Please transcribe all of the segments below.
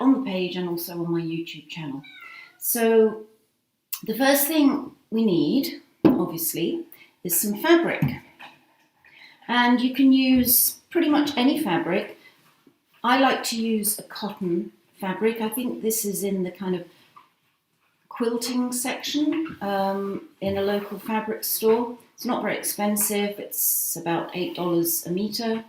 on the page and also on my YouTube channel. So the first thing we need, obviously, is some fabric. And you can use pretty much any fabric. I like to use a cotton fabric. I think this is in the kind of quilting section in a local fabric store. It's not very expensive. It's about $8 a meter,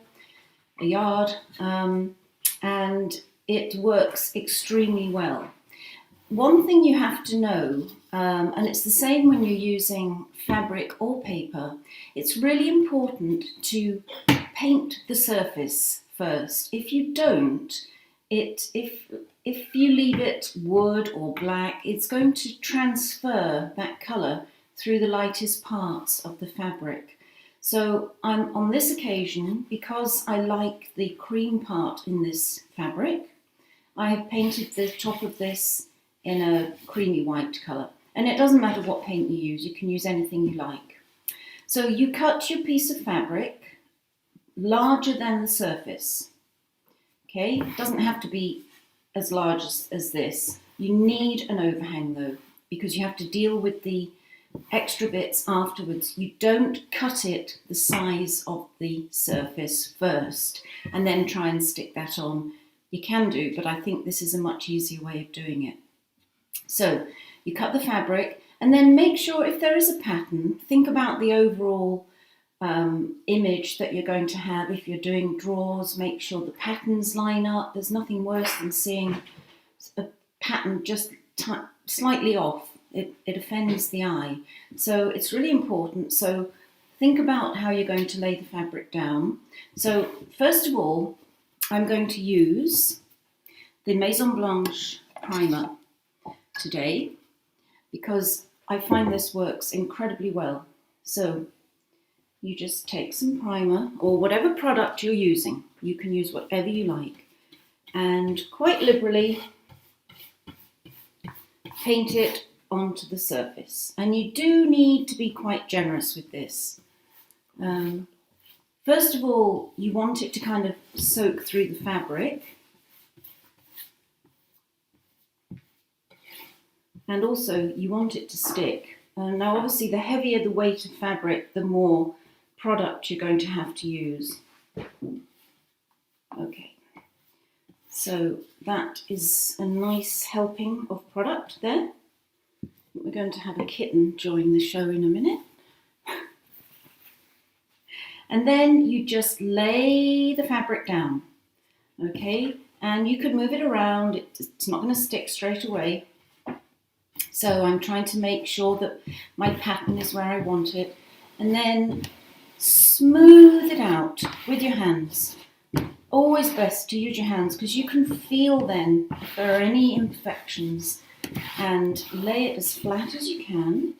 a yard, and it works extremely well. One thing you have to know, and it's the same when you're using fabric or paper, it's really important to paint the surface first. If you don't, if you leave it wood or black, it's going to transfer that colour through the lightest parts of the fabric. So on this occasion, because I like the cream part in this fabric, I have painted the top of this in a creamy white colour. And it doesn't matter what paint you can use anything you like. So you cut your piece of fabric larger than the surface. Okay, it doesn't have to be as large as this. You need an overhang though, because you have to deal with the extra bits afterwards. You don't cut it the size of the surface first and then try and stick that on. You can do, but I think this is a much easier way of doing it. So you cut the fabric and then make sure if there is a pattern, think about the overall image that you're going to have. If you're doing drawers, make sure the patterns line up. There's nothing worse than seeing a pattern just slightly off. It offends the eye. So it's really important. So think about how you're going to lay the fabric down. So first of all, I'm going to use the Maison Blanche primer today because I find this works incredibly well. So you just take some primer or whatever product you're using. You can use whatever you like and quite liberally paint it onto the surface. And you do need to be quite generous with this. First of all, you want it to kind of soak through the fabric. And also you want it to stick. Now obviously the heavier the weight of fabric, the more product you're going to have to use. Okay, so that is a nice helping of product there. We're going to have a kitten join the show in a minute. And then you just lay the fabric down, okay? And you could move it around. It's not going to stick straight away. So I'm trying to make sure that my pattern is where I want it. And then smooth it out with your hands. Always best to use your hands because you can feel then if there are any imperfections, and lay it as flat as you can.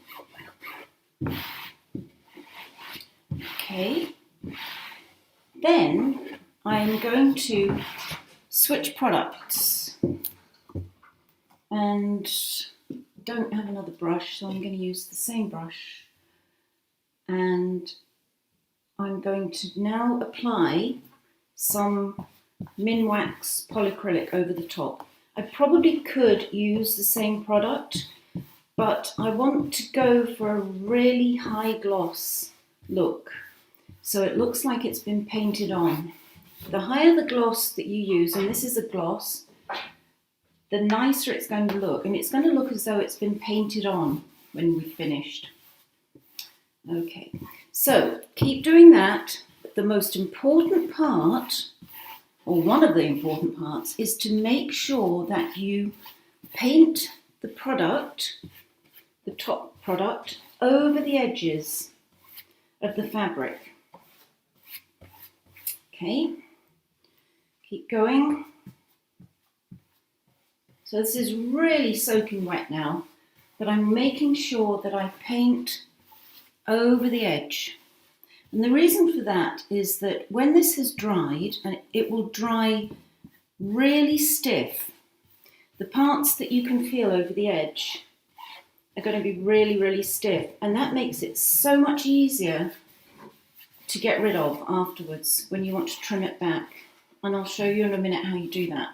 Okay. Then I'm going to switch products and don't have another brush, so I'm going to use the same brush, and I'm going to now apply some minwax polycrylic over the top. I probably could use the same product, but I want to go for a really high gloss look, so it looks like it's been painted on. The higher the gloss that you use, and this is a gloss, the nicer it's going to look, and it's going to look as though it's been painted on when we've finished. Okay, so keep doing that. The most important part, or one of the important parts, is to make sure that you paint the product, the top product, over the edges of the fabric. Okay, keep going. So this is really soaking wet now, but I'm making sure that I paint over the edge. And the reason for that is that when this has dried, and it will dry really stiff, the parts that you can feel over the edge are going to be really, really stiff. And that makes it so much easier to get rid of afterwards when you want to trim it back. And I'll show you in a minute how you do that.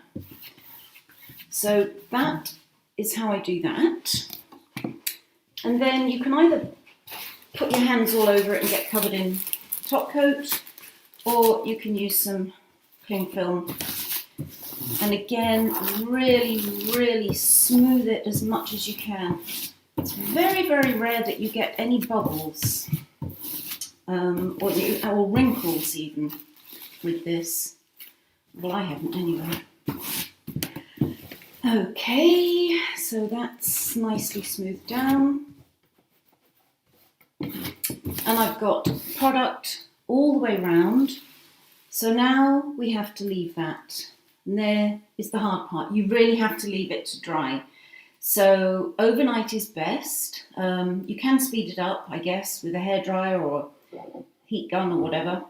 So that is how I do that. And then you can either put your hands all over it and get covered in top coat, or you can use some cling film. And again, really, really smooth it as much as you can. It's very, very rare that you get any bubbles or wrinkles even with this. Well, I haven't anyway. Okay, so that's nicely smoothed down. And I've got product all the way round. So now we have to leave that. And there is the hard part. You really have to leave it to dry. So overnight is best. You can speed it up, I guess, with a hairdryer or heat gun or whatever.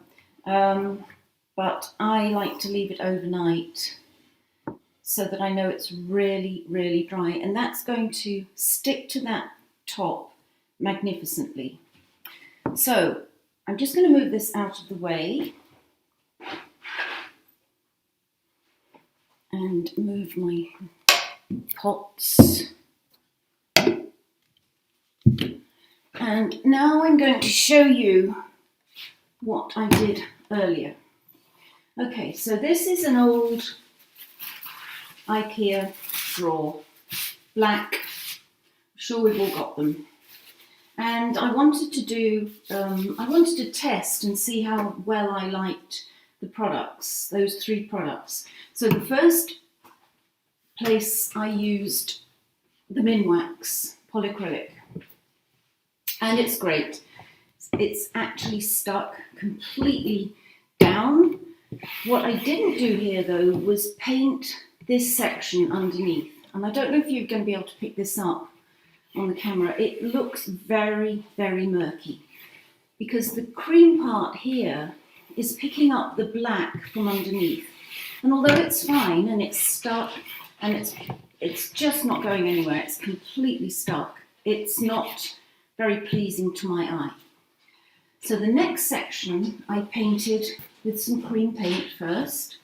But I like to leave it overnight so that I know it's really, really dry. And that's going to stick to that top magnificently. So I'm just going to move this out of the way and move my pots. And now I'm going to show you what I did earlier. Okay, so this is an old IKEA drawer, black. I'm sure we've all got them. And I wanted to test and see how well I liked the products, those 3 products. So the first place I used the minwax polycrylic, and it's great. It's actually stuck completely down. What I didn't do here though was paint this section underneath, and I don't know if you're going to be able to pick this up on the camera. It looks very, very murky because the cream part here is picking up the black from underneath. And although it's fine and it's stuck and it's just not going anywhere, it's completely stuck, it's not very pleasing to my eye. So the next section I painted with some cream paint first,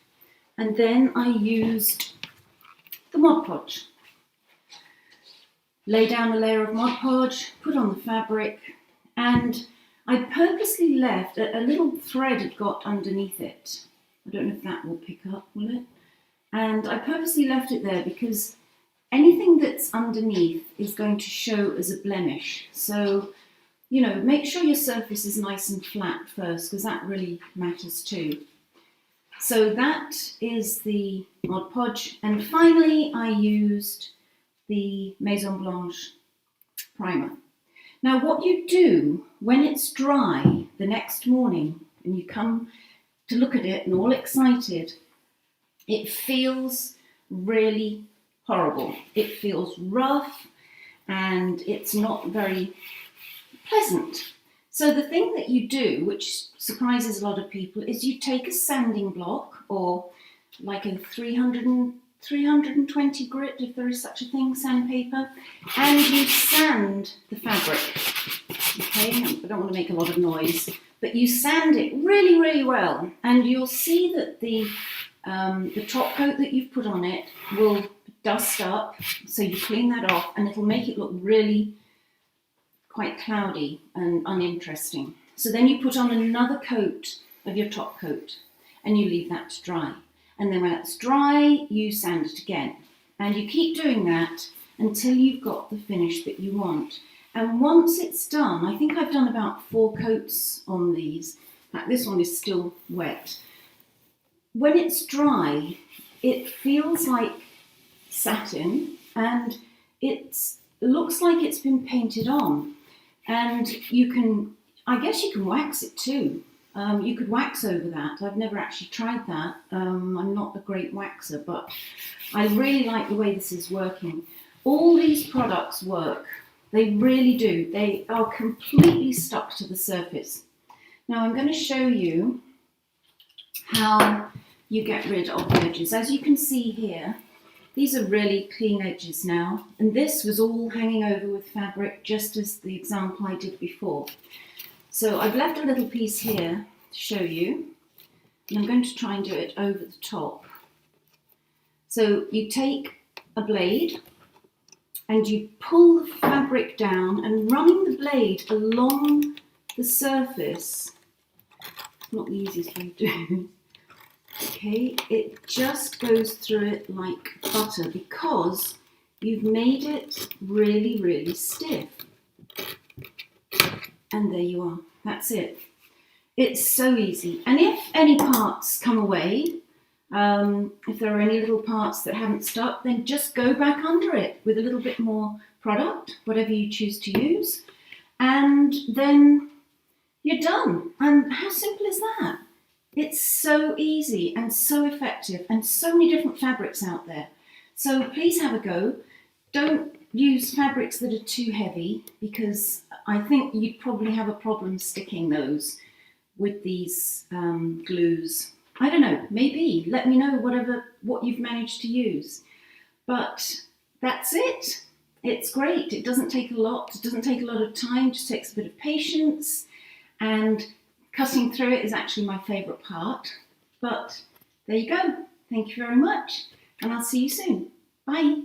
and then I used the Mod Podge. Lay down a layer of Mod Podge, put on the fabric, and I purposely left a little thread had got underneath it. I don't know if that will pick up, will it? And I purposely left it there because anything that's underneath is going to show as a blemish. So, you know, make sure your surface is nice and flat first, because that really matters too. So that is the Mod Podge. And finally, I used the Maison Blanche primer. Now, what you do when it's dry the next morning and you come to look at it and all excited, it feels really horrible. It feels rough and it's not very pleasant. So the thing that you do, which surprises a lot of people, is you take a sanding block or like a 320 grit, if there is such a thing, sandpaper, and you sand the fabric. Okay, I don't want to make a lot of noise, but you sand it really, really well, and you'll see that the top coat that you've put on it will dust up, so you clean that off and it'll make it look really quite cloudy and uninteresting. So then you put on another coat of your top coat and you leave that to dry. And then when it's dry, you sand it again. And you keep doing that until you've got the finish that you want. And once it's done, I think I've done about 4 coats on these. In fact, this one is still wet. When it's dry, it feels like satin and it looks like it's been painted on. And you can, I guess you can wax it too. You could wax over that. I've never actually tried that. I'm not a great waxer, but I really like the way this is working. All these products work. They really do. They are completely stuck to the surface. Now I'm going to show you how you get rid of the edges. As you can see here, these are really clean edges now. And this was all hanging over with fabric, just as the example I did before. So I've left a little piece here to show you, and I'm going to try and do it over the top. So you take a blade and you pull the fabric down, and running the blade along the surface, not the easiest way to do. Okay, it just goes through it like butter because you've made it really, really stiff. And there you are, that's it. It's so easy. And if any parts come away, if there are any little parts that haven't stuck, then just go back under it with a little bit more product, whatever you choose to use, and then you're done. And how simple is that? It's so easy and so effective, and so many different fabrics out there. So please have a go. Don't use fabrics that are too heavy, because I think you'd probably have a problem sticking those with these glues. I don't know, maybe. Let me know what you've managed to use. But that's it. It's great. It doesn't take a lot. It doesn't take a lot of time. It just takes a bit of patience. And cutting through it is actually my favourite part. But there you go. Thank you very much. And I'll see you soon. Bye.